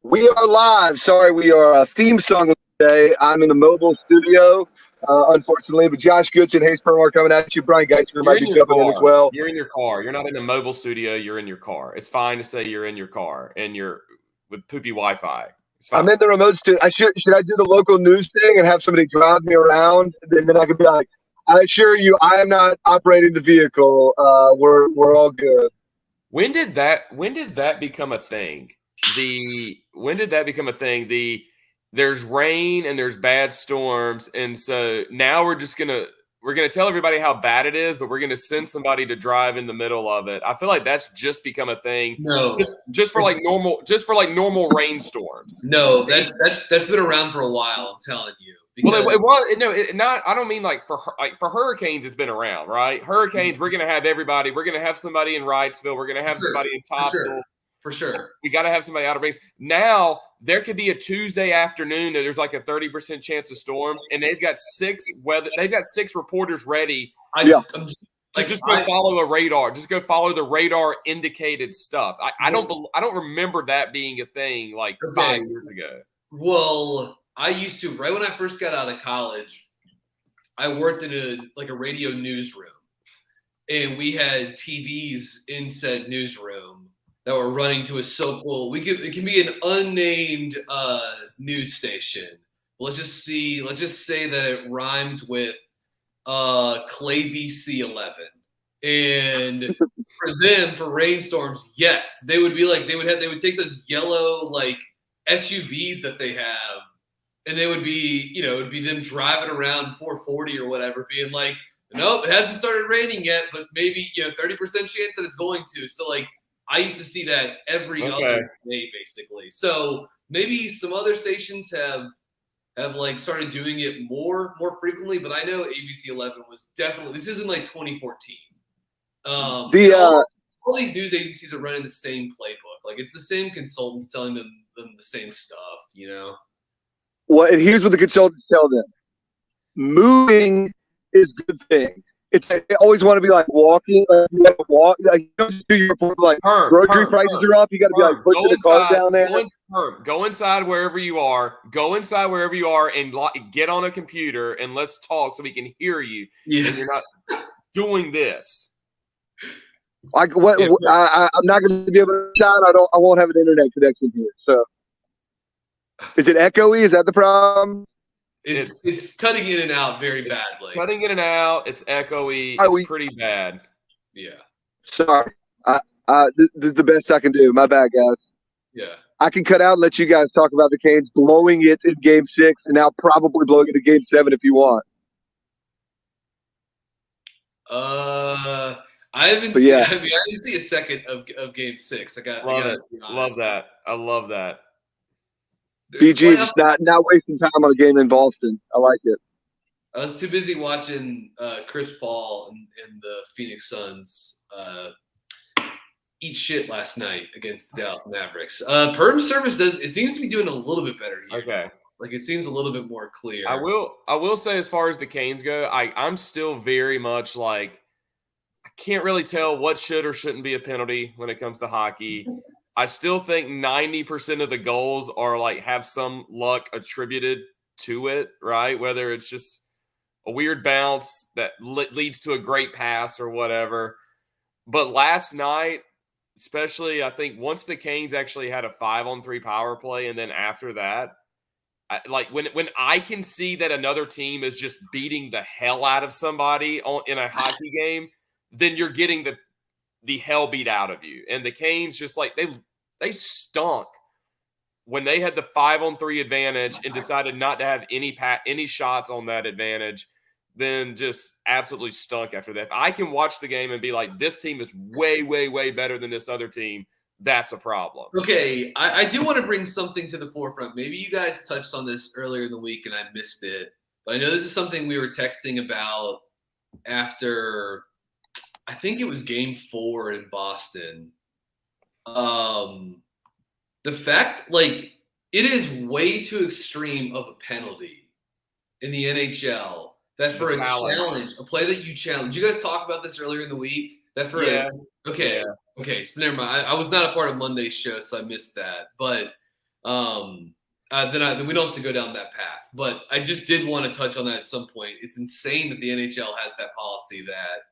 We are live. Sorry, we are a theme song today. I'm in the mobile studio, unfortunately, but Josh Goodson, Hayes Permar coming at you. Brian Geitzer You're might in be your jumping in as car. well. You're in your car. You're not in a mobile studio. You're in your car. It's fine to say you're in your car and you're with poopy Wi-Fi. It's fine. I'm in the remote studio. Should I do the local news thing and have somebody drive me around? And then I could be like, I assure you, I am not operating the vehicle. We're all good. When did that become a thing? When did that become a thing? There's rain and there's bad storms, and so now we're gonna tell everybody how bad it is, but we're gonna send somebody to drive in the middle of it. I feel like that's just become a thing. No, Just for like normal rainstorms. no, that's been around for a while. I'm telling you. Well, Because it was no, not. I don't mean like for hurricanes. It's been around, right? Hurricanes. We're gonna have everybody. We're gonna have somebody in Wrightsville. We're gonna have somebody in Topsail. for sure. We got to have somebody out of base. Now there could be a Tuesday afternoon that there's like a 30% chance of storms, and they've got six reporters ready. I'm just, just go follow a radar. Just go follow the radar indicated stuff. I don't remember that being a thing like 5 years ago. Well, I used to, right when I first got out of college, I worked in a radio newsroom, and we had TVs in said newsroom that were running to a it can be an unnamed news station. Let's just say that it rhymed with Clay BC 11. And for rainstorms, yes, they would take those yellow like SUVs that they have, and they would be, it would be them driving around 440 or whatever, being like, nope, it hasn't started raining yet, but maybe 30% chance that it's going to. So like I used to see that every other day, basically. So maybe some other stations have like started doing it more frequently, but I know ABC 11 was definitely. This isn't like 2014. All these news agencies are running the same playbook. Like it's the same consultants telling them the same stuff. Well, and here's what the consultants tell them: moving is a good thing. They always want to be like walking, you don't just do your report like grocery prices are up. You got to be like pushing the car down there. Go inside wherever you are. Go inside wherever you are and get on a computer and let's talk so we can hear you. Yeah. And you're not doing this. I'm not going to be able to shout. I won't have an internet connection here. So, is it echoey? Is that the problem? It's cutting in and out very badly. Cutting in and out. It's echoey. It's pretty bad. Yeah. Sorry. This is the best I can do. My bad, guys. Yeah. I can cut out and let you guys talk about the Canes blowing it in Game 6 and now probably blowing it in Game 7 if you want. I didn't see a second of Game 6. Love that. I love that. BG just not wasting time on a game in Boston. I like it. I was too busy watching Chris Paul and the Phoenix Suns eat shit last night against the Dallas Mavericks. Perm service seems to be doing a little bit better here. Okay. Like it seems a little bit more clear. I will say as far as the Canes go, I'm still very much like I can't really tell what should or shouldn't be a penalty when it comes to hockey. I still think 90% of the goals are like have some luck attributed to it, right? Whether it's just a weird bounce that leads to a great pass or whatever. But last night, especially, I think once the Canes actually had a 5-on-3 power play, and then after that, when I can see that another team is just beating the hell out of somebody in a hockey game, then you're getting the hell beat out of you. And the Canes just like they stunk when they had the 5-on-3 advantage and decided not to have any shots on that advantage. Then just absolutely stunk after that. If I can watch the game and be like, this team is way, way, way better than this other team, that's a problem. Okay, I do want to bring something to the forefront. Maybe you guys touched on this earlier in the week and I missed it. But I know this is something we were texting about after, I think it was Game 4 in Boston. The fact, like, it is way too extreme of a penalty in the NHL that for a challenge, a play that you challenge. Did you guys talk about this earlier in the week? Okay, so never mind. I was not a part of Monday's show, so I missed that. But Then we don't have to go down that path. But I just did want to touch on that at some point. It's insane that the NHL has that policy that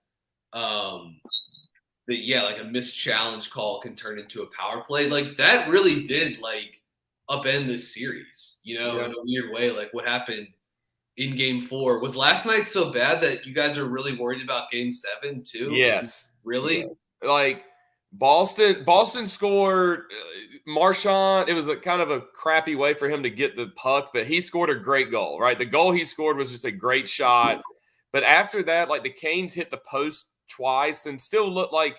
like a missed challenge call can turn into a power play. Like that really did like upend this series, in a weird way. Like what happened in game 4. Was last night so bad that you guys are really worried about game 7 too? Yes. Really? Yes. Like Boston scored Marchand. It was a kind of a crappy way for him to get the puck, but he scored a great goal, right? The goal he scored was just a great shot. But after that, like the Canes hit the post twice and still looked like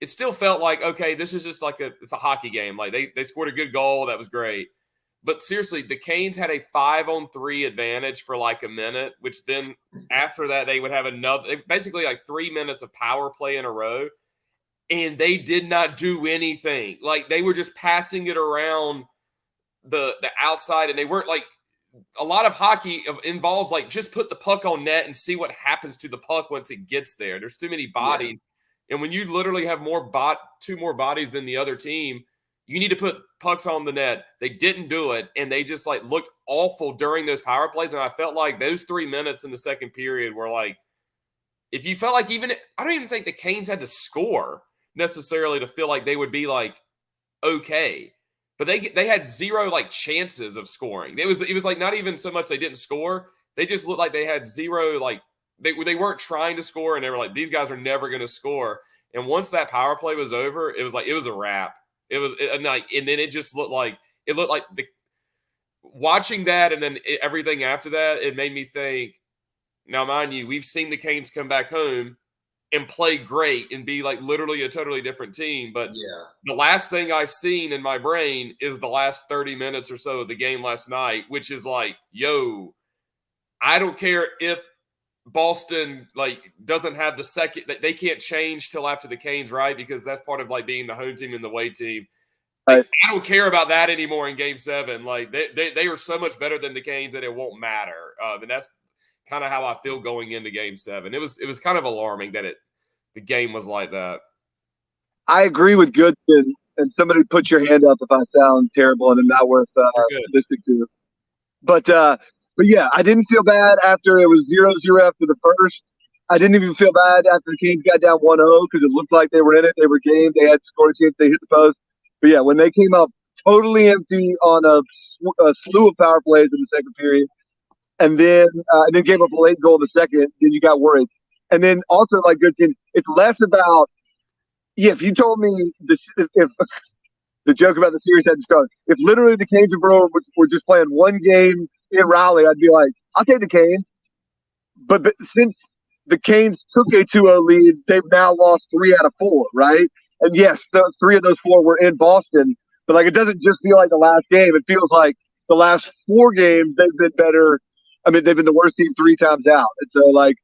it still felt like, okay, this is just like it's a hockey game. Like they scored a good goal. That was great. But seriously, the Canes had a 5-on-3 advantage for like a minute, which then after that, they would have basically like 3 minutes of power play in a row. And they did not do anything. Like they were just passing it around the outside. And they weren't like a lot of hockey involves like just put the puck on net and see what happens to the puck once it gets there. There's too many bodies. Yeah. And when you literally have two more bodies than the other team, you need to put pucks on the net. They didn't do it, and they just like looked awful during those power plays. And I felt like those 3 minutes in the second period were like, if you felt like I don't even think the Canes had to score necessarily to feel like they would be like okay, but they had zero like chances of scoring. It was like not even so much they didn't score; they just looked like they had zero like they weren't trying to score, and they were like these guys are never going to score. And once that power play was over, it was a wrap. And then it just looked like watching that, and then everything after that, it made me think. Now, mind you, we've seen the Canes come back home and play great and be like literally a totally different team. But the last thing I've seen in my brain is the last 30 minutes or so of the game last night, which is like, yo, I don't care if Boston like doesn't have the second, they can't change till after the Canes, right? Because that's part of like being the home team and the away team. Like, I don't care about that anymore in game 7. Like they are so much better than the Canes that it won't matter. And that's kind of how I feel going into game 7. It was kind of alarming that the game was like that. I agree with Goodson, and somebody put your hand up if I sound terrible and I'm not worth listening to. But yeah, I didn't feel bad after it was 0-0 after the first. I didn't even feel bad after the Canes got down 1-0 because it looked like they were in it. They were game. They had scored a chance. They hit the post. But yeah, when they came up totally empty on a slew of power plays in the second period, and then gave up a late goal in the second, then you got worried. And then also, like Goodson, it's less about if you told me if the joke about the series had to start, if literally the Canes-Bruins were just playing one game in Raleigh, I'd be like, I'll take the Canes. But since the Canes took a 2-0 lead, they've now lost 3 out of 4, right? And yes, 3 of those 4 were in Boston. But like, it doesn't just feel like the last game. It feels like the last 4 games they've been better. I mean, they've been the worst team 3 times out. And so like,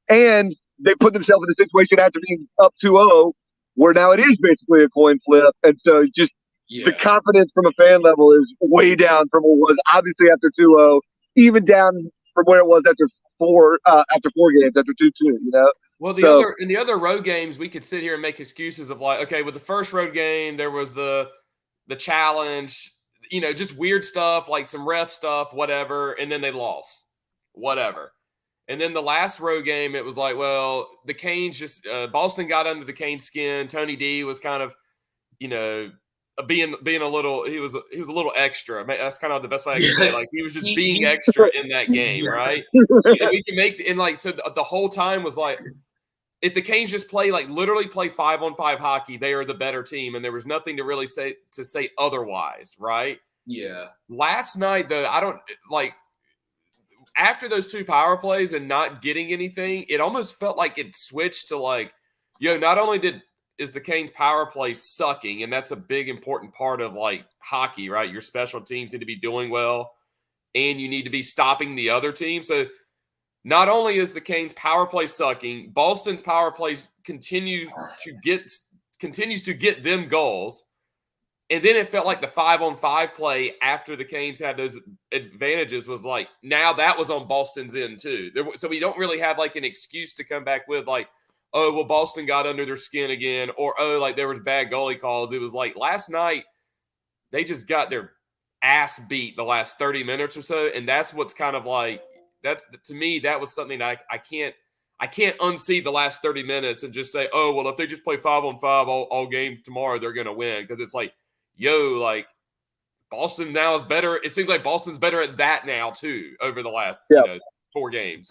and they put themselves in a situation after being up 2-0 where now it is basically a coin flip. And so just the confidence from a fan level is way down from what was obviously after 2-0, even down from where it was after 4 games, after 2-2, Well, the other road games, we could sit here and make excuses of like, okay, with the first road game, there was the challenge, just weird stuff, like some ref stuff, whatever, and then they lost, whatever. And then the last road game, it was like, well, the Canes just Boston got under the Canes skin. Tony D was kind of, being a little, he was a little extra. That's kind of the best way I can say it. Like he was just being extra in that game, right? We can make so the whole time was like, if the Canes just literally play 5-on-5 hockey, they are the better team, and there was nothing to really say otherwise, right? Yeah. Last night though, I don't like. After those 2 power plays and not getting anything, it almost felt like it switched to like, not only is the Canes power play sucking, and that's a big important part of like hockey, right? Your special teams need to be doing well, and you need to be stopping the other team. So not only is the Canes power play sucking, Boston's power plays continues to get them goals. And then it felt like the 5-on-5 play after the Canes had those advantages was like, now that was on Boston's end too. So we don't really have like an excuse to come back with like, oh, well, Boston got under their skin again, or, oh, like there was bad goalie calls. It was like last night they just got their ass beat the last 30 minutes or so, and that's what's kind of like to me that was something I can't unsee the last 30 minutes and just say, oh well, if they just play 5-on-5 all game tomorrow, they're gonna win, because it's like, yo, like Boston now is better. It seems like Boston's better at that now too over the last 4 games.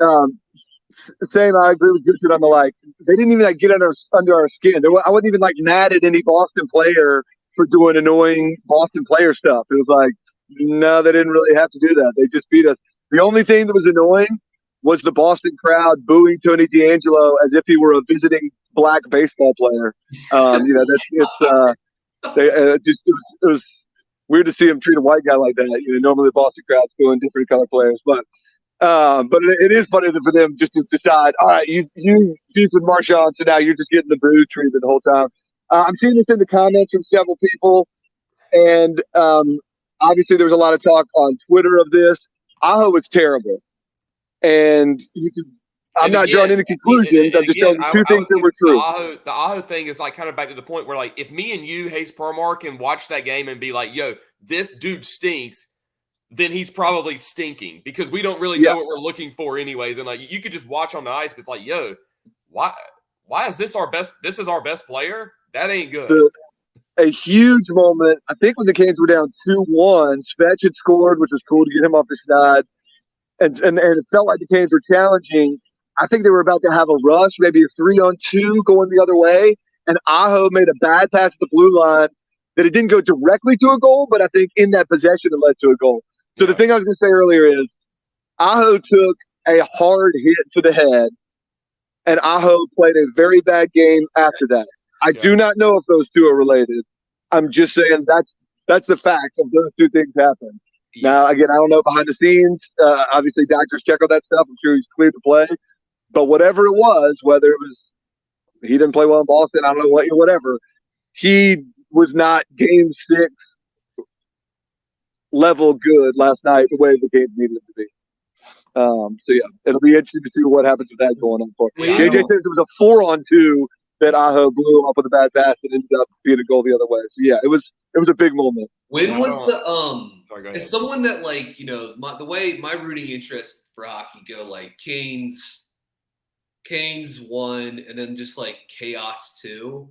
Same, I agree with Gibson on the like. They didn't even get under our skin. I wasn't even mad at any Boston player for doing annoying Boston player stuff. It was like, no, they didn't really have to do that. They just beat us. The only thing that was annoying was the Boston crowd booing Tony D'Angelo as if he were a visiting black baseball player. It was weird to see him treat a white guy like that. Normally the Boston crowd's booing different color players, but it is funny for them just to decide, all right, you beef with Marshawn, so now you're just getting the boo treatment the whole time. I'm seeing this in the comments from several people, and obviously there was a lot of talk on Twitter of this. Aho was terrible, and I'm not drawing any conclusions. I'm just telling you two things that were true. The Aho thing is like kind of back to the point where, like, if me and you, Hayes Permar, can watch that game and be like, yo, this dude stinks, then he's probably stinking, because we don't really know what we're looking for anyways. And like, you could just watch on the ice, but it's like, yo, why is this our best? This is our best player? That ain't good. A huge moment, I think, when the Canes were down 2-1, Svetch had scored, which was cool to get him off the schneid. And it felt like the Canes were challenging. I think they were about to have a rush, maybe a 3-on-2 going the other way. And Aho made a bad pass at the blue line that it didn't go directly to a goal, but I think in that possession it led to a goal. So the thing I was going to say earlier is Aho took a hard hit to the head, and Aho played a very bad game after that. I do not know if those two are related. I'm just saying that's the fact of those two things happen. Now, again, I don't know behind the scenes. Obviously, doctors check all that stuff. I'm sure he's cleared to play. But whatever it was, whether it was he didn't play well in Boston, I don't know whatever, he was not Game 6 level good last night the way the game needed it to be. It'll be interesting to see what happens with that going on. JJ says it was a 4-on-2 that Aho blew up with a bad pass and ended up being a goal the other way. So it was a big moment. When was the as someone that, like, the way my rooting interest for hockey go, like Canes 1 and then just like chaos 2.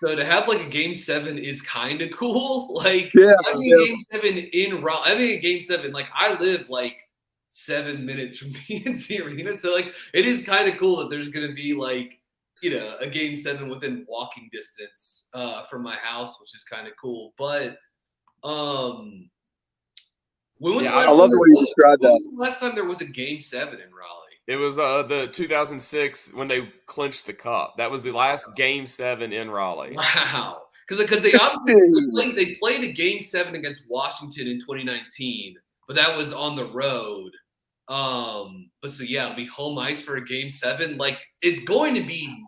So to have like a Game 7 is kind of cool. Like having a Game 7 in Raleigh, having a Game 7, like I live like 7 minutes from PNC Arena, so like it is kind of cool that there's gonna be like a Game 7 within walking distance from my house, which is kind of cool. But when was the last I love the way you described that. When was the last time there was a Game 7 in Raleigh? It was the 2006 when they clinched the cup. That was the last Game 7 in Raleigh. Wow. Because they obviously they played a Game 7 against Washington in 2019, but that was on the road. But so it'll be home ice for a Game 7. Like it's going to be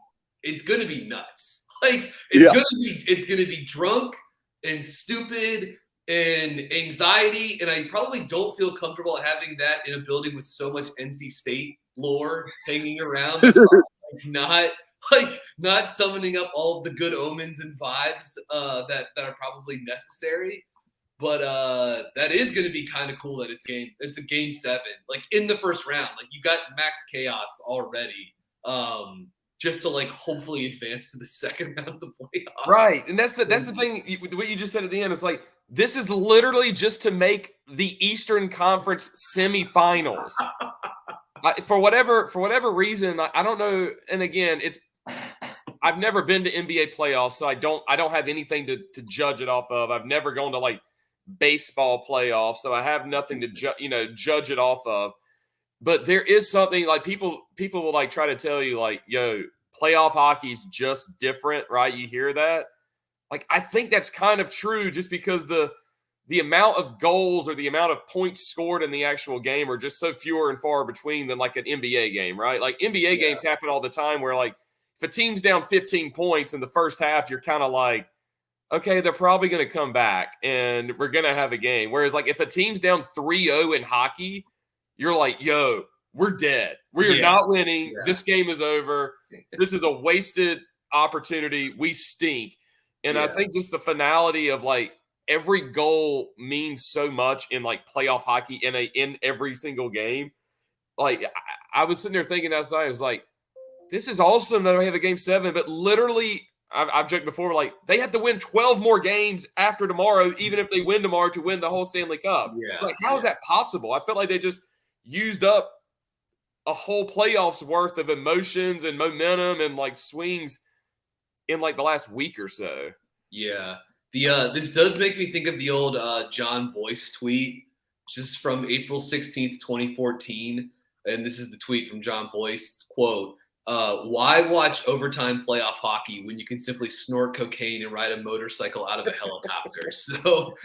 nuts. Like it's gonna be drunk and stupid and anxiety, and I probably don't feel comfortable having that in a building with so much NC State lore hanging around. That's not summoning up all of the good omens and vibes that are probably necessary. But that is going to be kind of cool that it's a Game 7, like in the first round. Like you got max chaos already, just to like hopefully advance to the second round of the playoffs. Right, and that's the thing. What you just said at the end, it's like this is literally just to make the Eastern Conference semifinals. For whatever reason, I don't know. And again, I've never been to NBA playoffs, so I don't have anything to judge it off of. I've never gone to like baseball playoffs, so I have nothing to judge it off of. But there is something like people will like try to tell you like, yo, playoff hockey is just different, right? You hear that? Like I think that's kind of true, just because the amount of goals or the amount of points scored in the actual game are just so fewer and far between than like an NBA game, right? Like NBA games happen all the time where like if a team's down 15 points in the first half, you're kind of like, okay, they're probably going to come back and we're going to have a game. Whereas like if a team's down 3-0 in hockey, you're like, yo, we're dead. We're not winning. Yeah. This game is over. This is a wasted opportunity. We stink. And I think just the finality of like every goal means so much in like playoff hockey in every single game. Like I was sitting there thinking outside, I was like, this is awesome that we have a game 7, but literally I've joked before, like they have to win 12 more games after tomorrow, even if they win tomorrow to win the whole Stanley Cup. Yeah, it's like, how is that possible? I felt like they just used up a whole playoffs worth of emotions and momentum and like swings in like the last week or so. Yeah. This does make me think of the old John Boyce tweet, just from April 16th, 2014. And this is the tweet from John Boyce, quote, why watch overtime playoff hockey when you can simply snort cocaine and ride a motorcycle out of a helicopter? So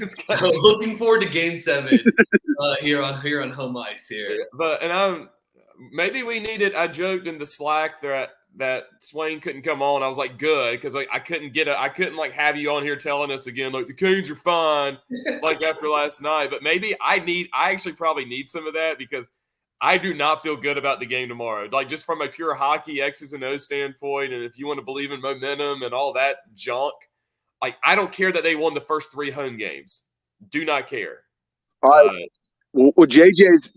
looking forward to Game 7 here on home ice here. But maybe we needed. I joked in the Slack that Swain couldn't come on. I was like, good, because like I couldn't like have you on here telling us again like the Canes are fine like after last night. But maybe I actually probably need some of that, because I do not feel good about the game tomorrow. Like just from a pure hockey X's and O's standpoint, and if you want to believe in momentum and all that junk, like I don't care that they won the first 3 home games. Do not care. All right. Well, JJ's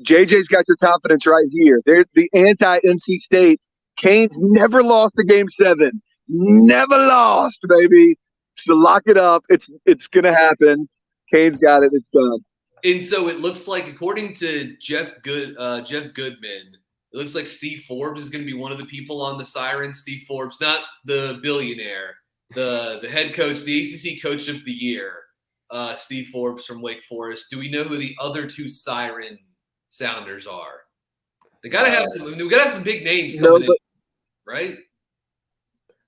got your confidence right here. They're the anti-NC State. Canes never lost a game 7. Never lost, baby. So lock it up. It's gonna happen. Canes got it. It's done. And so it looks like, according to Jeff Goodman, it looks like Steve Forbes is going to be one of the people on the siren. Steve Forbes, not the billionaire, the head coach, the ACC Coach of the Year. Steve Forbes from Wake Forest. Do we know who the other 2 siren sounders are? They gotta have some. We gotta have some big names coming in, right?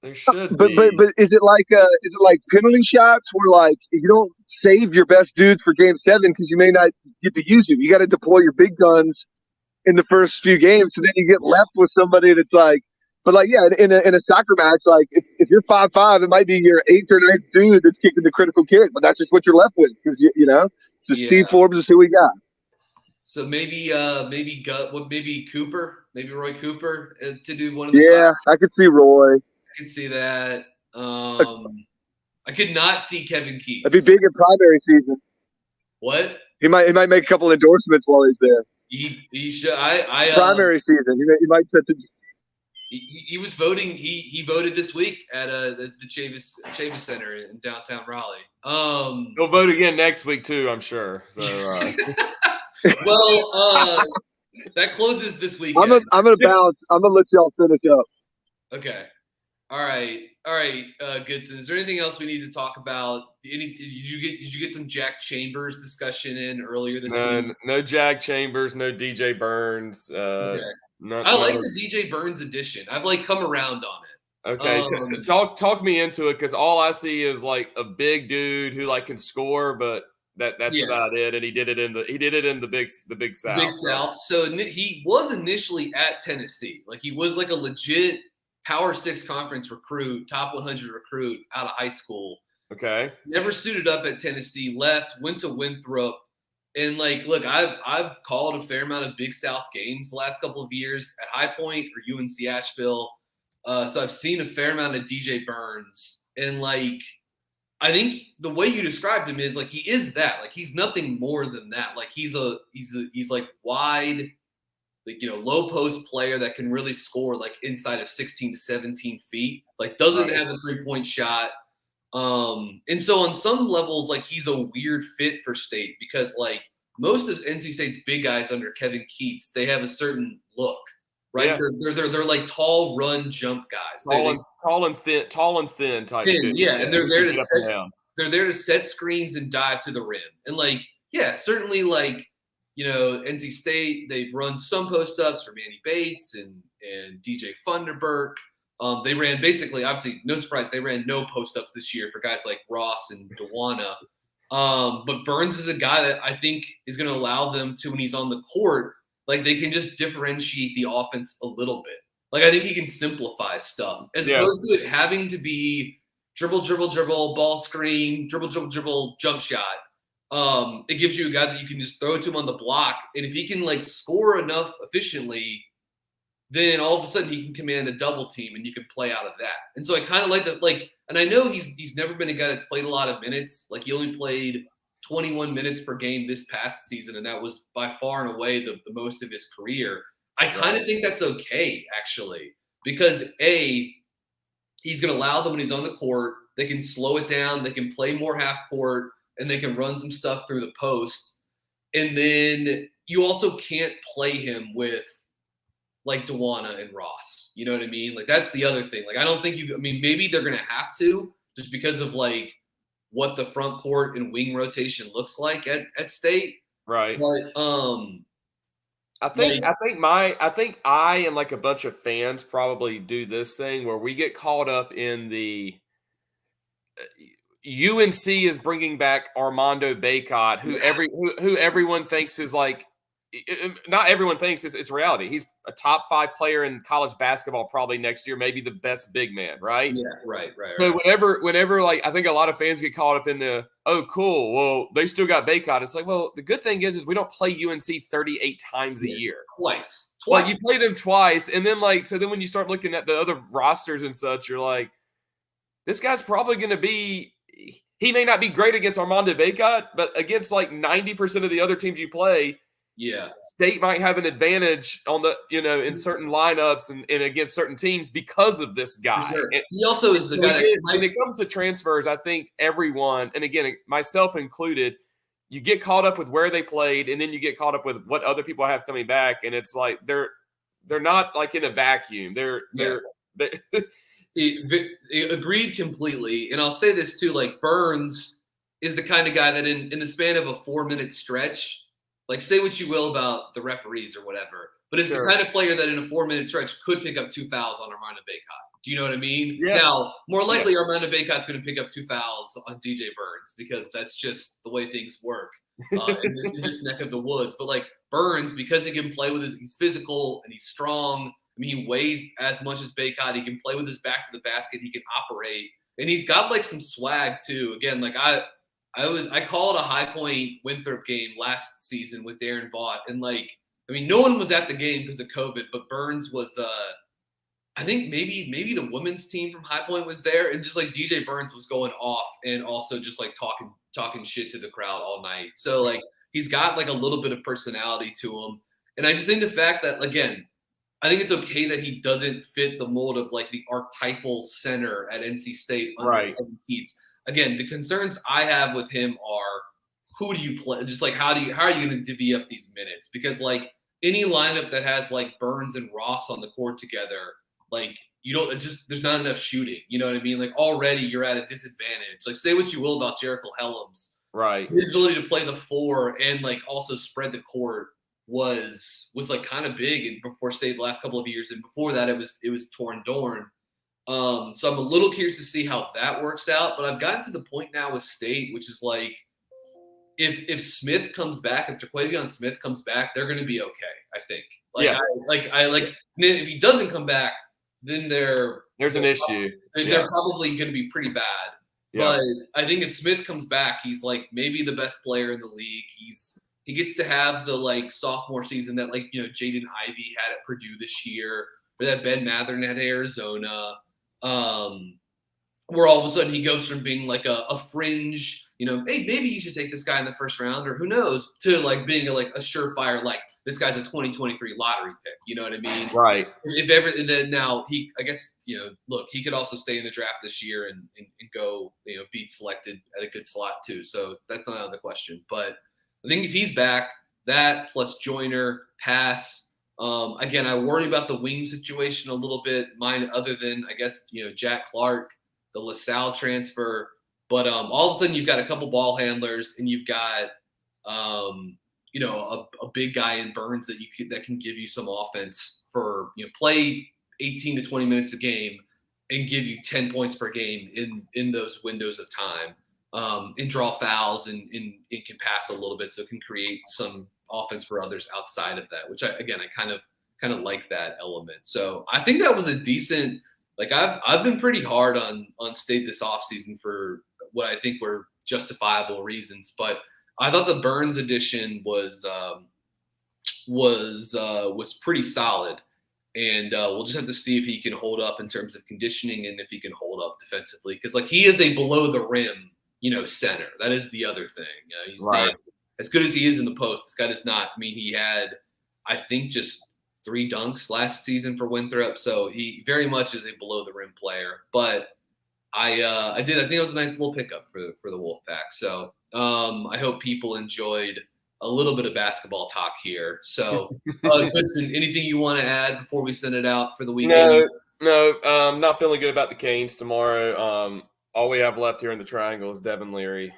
There should but, be. But is it like penalty shots where like you don't save your best dudes for game 7 because you may not get to use them? You got to deploy your big guns in the first few games, so then you get left with somebody that's like. But like, yeah, in a soccer match, like if you're 5'5", it might be your 8th or 9th dude that's kicking the critical kick, but that's just what you're left with, because you know. So Steve Forbes is who we got. So maybe Cooper, maybe Roy Cooper to do one of the. Yeah, I could see Roy. I could see that. I could not see Kevin Keats. That'd be big in primary season. What? He might make a couple endorsements while he's there. He should. Primary season. He might set to. He was voting. He voted this week at the Chavis Center in downtown Raleigh. He'll vote again next week too, I'm sure. So. Well, that closes this week. I'm gonna bounce. I'm gonna let y'all finish up. Okay. All right. Goodson, is there anything else we need to talk about? Did you get some Jack Chambers discussion in earlier this week? No Jack Chambers, no DJ Burns. Okay. I like the DJ Burns edition. I've like come around on it. Okay, talk me into it, because all I see is like a big dude who like can score, but that's about it. And he did it in the Big South. Big South. So he was initially at Tennessee. Like he was like a legit Power 6 conference recruit, top 100 recruit out of high school. Okay. Never suited up at Tennessee, left, went to Winthrop. And like, look, I've called a fair amount of Big South games the last couple of years at High Point or UNC Asheville. So I've seen a fair amount of DJ Burns. And like, I think the way you described him is like, he is that. Like, he's nothing more than that. Like, he's like wide, like, you know, low post player that can really score like inside of 16 to 17 feet. Like, doesn't have a 3-point shot. And so on some levels, like, he's a weird fit for State, because like most of NC State's big guys under Kevin Keats, they have a certain look, right? Yeah. They're like tall run jump guys. Tall and thin type. Thin, yeah, and they're there to set screens and dive to the rim. And like, yeah, certainly like, you know, NC State, they've run some post ups for Manny Bates and DJ Funderburk. They ran basically, obviously, no surprise, they ran no post-ups this year for guys like Ross and Dewana. But Burns is a guy that I think is going to allow them to, when he's on the court, like they can just differentiate the offense a little bit. Like I think he can simplify stuff as opposed to it having to be dribble, ball screen, dribble, jump shot. It gives you a guy that you can just throw it to him on the block. And if he can like score enough efficiently, then all of a sudden he can command a double team and you can play out of that. And so I kind of like that. Like, and I know he's never been a guy that's played a lot of minutes. Like he only played 21 minutes per game this past season, and that was by far and away the most of his career. I kind of think that's okay, actually, because he's going to allow them when he's on the court. They can slow it down. They can play more half court, and they can run some stuff through the post. And then you also can't play him with like Dewana and Ross. You know what I mean? Like that's the other thing. Like I don't think maybe they're going to have to just because of like what the front court and wing rotation looks like at State. Right. But I think I and like a bunch of fans probably do this thing where we get caught up in the UNC is bringing back Armando Bacot, who everyone thinks is like, not everyone thinks it's reality. He's a top 5 player in college basketball probably next year, maybe the best big man, right? Yeah, right. So whenever like I think a lot of fans get caught up in the, oh cool, well they still got Bacot. It's like, well the good thing is we don't play UNC 38 times a year. Twice. Like you play them twice, and then like so then when you start looking at the other rosters and such, you're like, this guy's probably going to be. He may not be great against Armando Bacot, but against like 90% of the other teams you play. Yeah, State might have an advantage on the, in certain lineups and against certain teams because of this guy. Sure. And he also is the guy. When it comes to transfers, I think everyone, and again, myself included, you get caught up with where they played, and then you get caught up with what other people have coming back, and it's like they're not like in a vacuum. They're Agreed completely. And I'll say this too: like Burns is the kind of guy that in the span of a 4-minute stretch. Like, say what you will about the referees or whatever, but it's the kind of player that in a 4-minute stretch could pick up 2 fouls on Armando Bacot. Do you know what I mean? Yeah. Now, more likely Armando Bacot's going to pick up 2 fouls on DJ Burns because that's just the way things work in this neck of the woods. But like Burns, because he can play with he's physical and he's strong. I mean, he weighs as much as Bacot. He can play with his back to the basket. He can operate, and he's got like some swag too. Again, like I called a High Point Winthrop game last season with Darren Vaught, and like, I mean, no one was at the game because of COVID, but Burns was, I think maybe the women's team from High Point was there, and just like DJ Burns was going off and also just like talking shit to the crowd all night. So like, he's got like a little bit of personality to him, and I just think the fact that, again, I think it's okay that he doesn't fit the mold of like the archetypal center at NC State under Kevin Keats. Again, the concerns I have with him are who do you play? Just like how are you going to divvy up these minutes? Because like any lineup that has like Burns and Ross on the court together, like there's not enough shooting. You know what I mean? Like already you're at a disadvantage. Like say what you will about Jericho Helms. Right. His ability to play the 4 and like also spread the court was like kind of big and before State the last couple of years. And before that it was Torn Dorn. So I'm a little curious to see how that works out, but I've gotten to the point now with State, which is like, if Smith comes back, if Jaquavion Smith comes back, they're going to be okay. I think. If he doesn't come back, then there's an issue. They're probably going to be pretty bad. Yeah. But I think if Smith comes back, he's like maybe the best player in the league. He gets to have the like sophomore season that like Jaden Ivey had at Purdue this year, or that Ben Mathurin had at Arizona. Where all of a sudden he goes from being like a fringe, hey, maybe you should take this guy in the first round, or who knows, to like being a surefire, like this guy's a 2023 lottery pick. You know what I mean? Right. If ever, then now I guess, look, he could also stay in the draft this year and go, be selected at a good slot too. So that's not out of the question. But I think if he's back, that plus Joyner, Pass. Again, I worry about the wing situation a little bit. Mine, other than I guess Jack Clark, the LaSalle transfer, but all of a sudden you've got a couple ball handlers and you've got a big guy in Burns that can give you some offense for play 18 to 20 minutes a game and give you 10 points per game in those windows of time, and draw fouls and can pass a little bit, so it can create some offense for others outside of that, which I kind of like that element. So I think that was a decent, like I've been pretty hard on State this offseason for what I think were justifiable reasons, but I thought the Burns edition was pretty solid. and we'll just have to see if he can hold up in terms of conditioning and if he can hold up defensively. Because like he is a below the rim, center. That is the other thing. He's Right. not as good as he is in the post. This guy does not. I mean, he had, I think, just 3 dunks last season for Winthrop, so he very much is a below the rim player. But I think it was a nice little pickup for the Wolfpack. So I hope people enjoyed a little bit of basketball talk here. So Goodson, anything you want to add before we send it out for the weekend? No, not feeling good about the Canes tomorrow. All we have left here in the triangle is Devin Leary.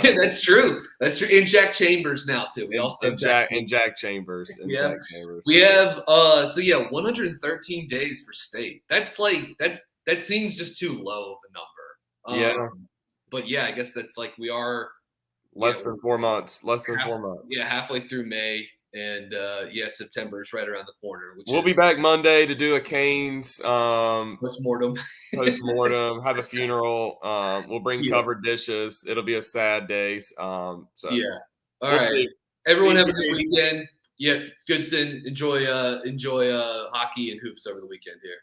Yeah, that's true. That's true. And Jack Chambers now too. We also have Jack Chambers. Yeah. Jack Chambers. We have 113 days for state. That's like that seems just too low of a number. Yeah. But yeah, I guess that's like we are less than 4 months. Yeah, halfway through May, and September is right around the corner. We'll be back Monday to do a Canes postmortem. Have a funeral. We'll bring covered dishes. It'll be a sad day. All right. See. Everyone have a good weekend. Yeah, Goodson, enjoy hockey and hoops over the weekend here.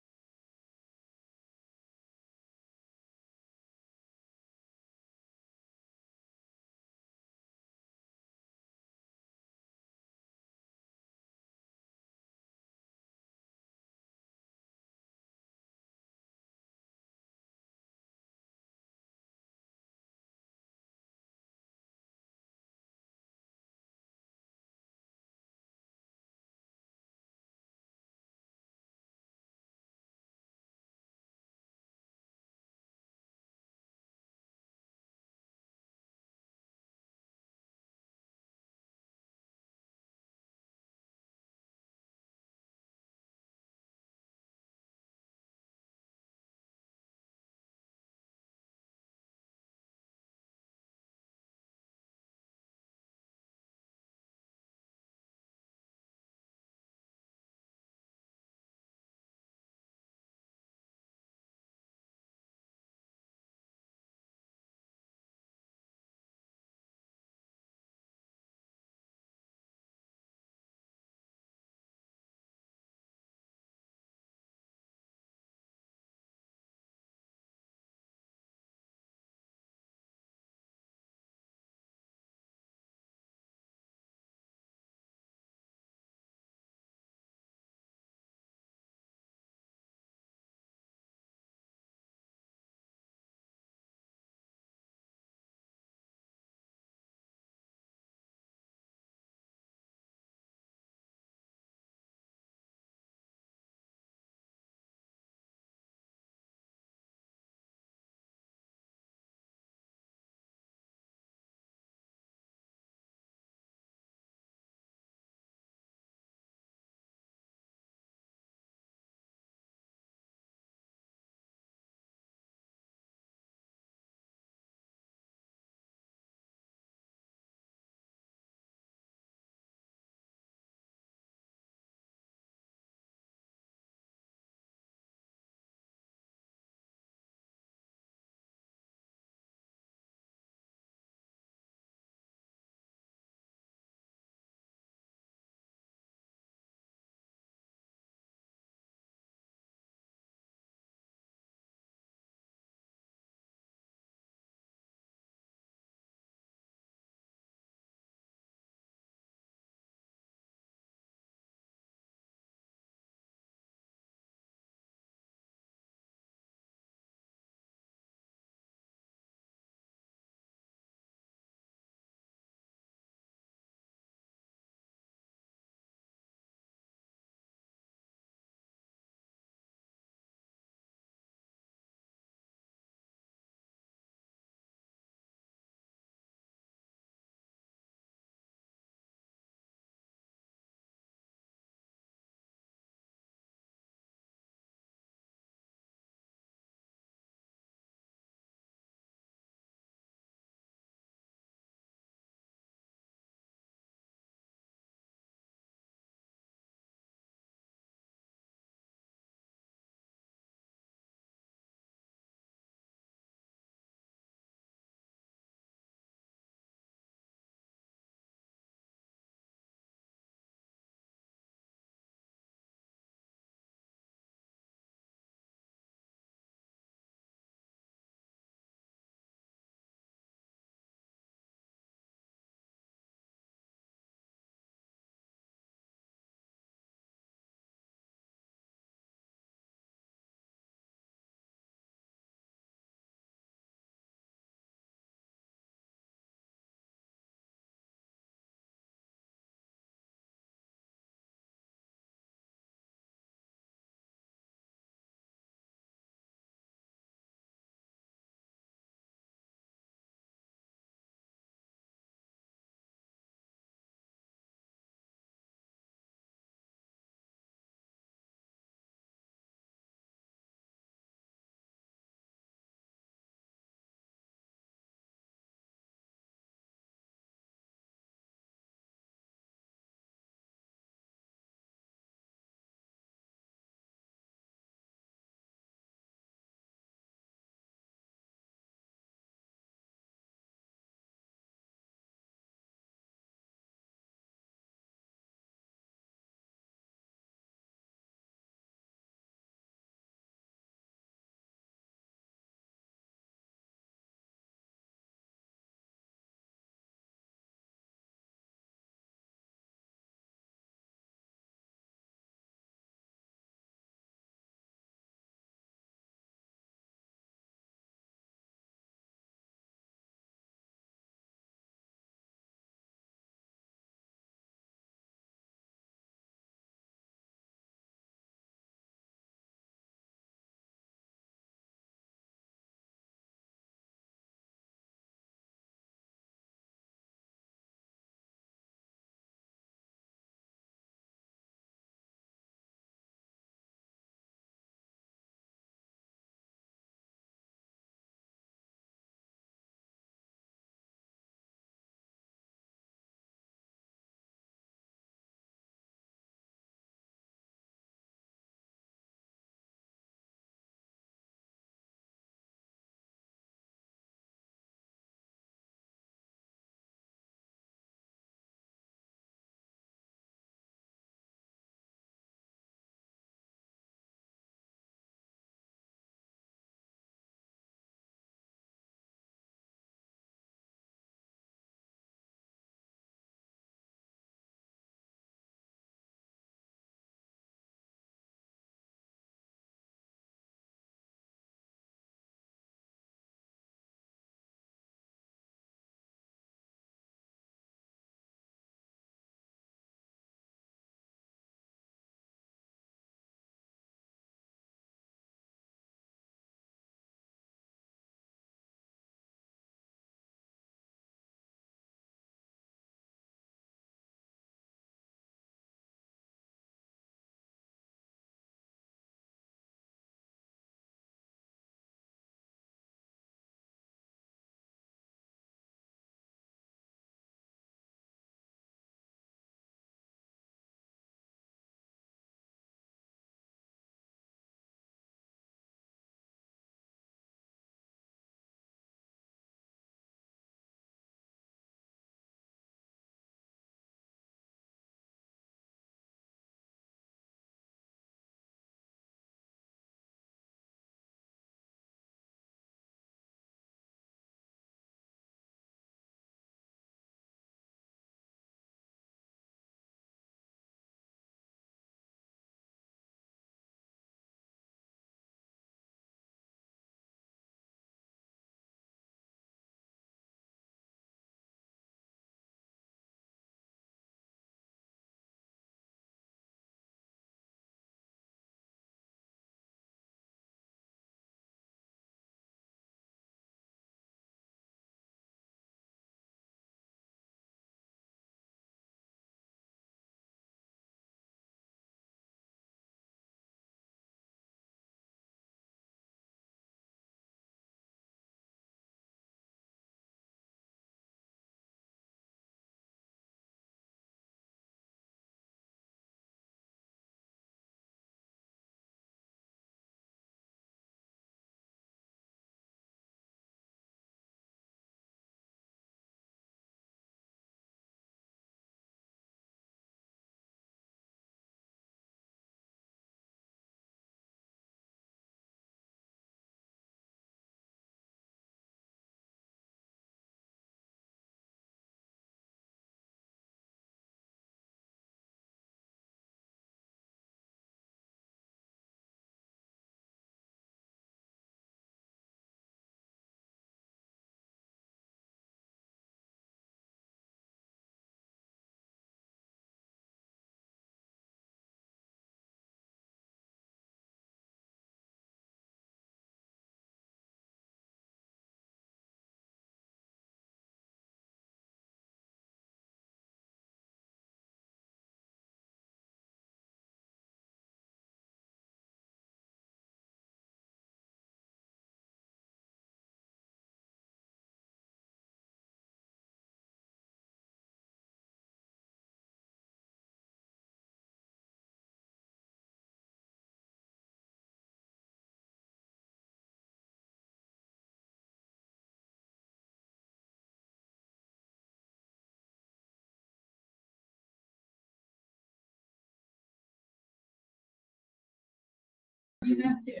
have to.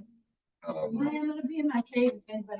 I'm gonna be in my cave if anybody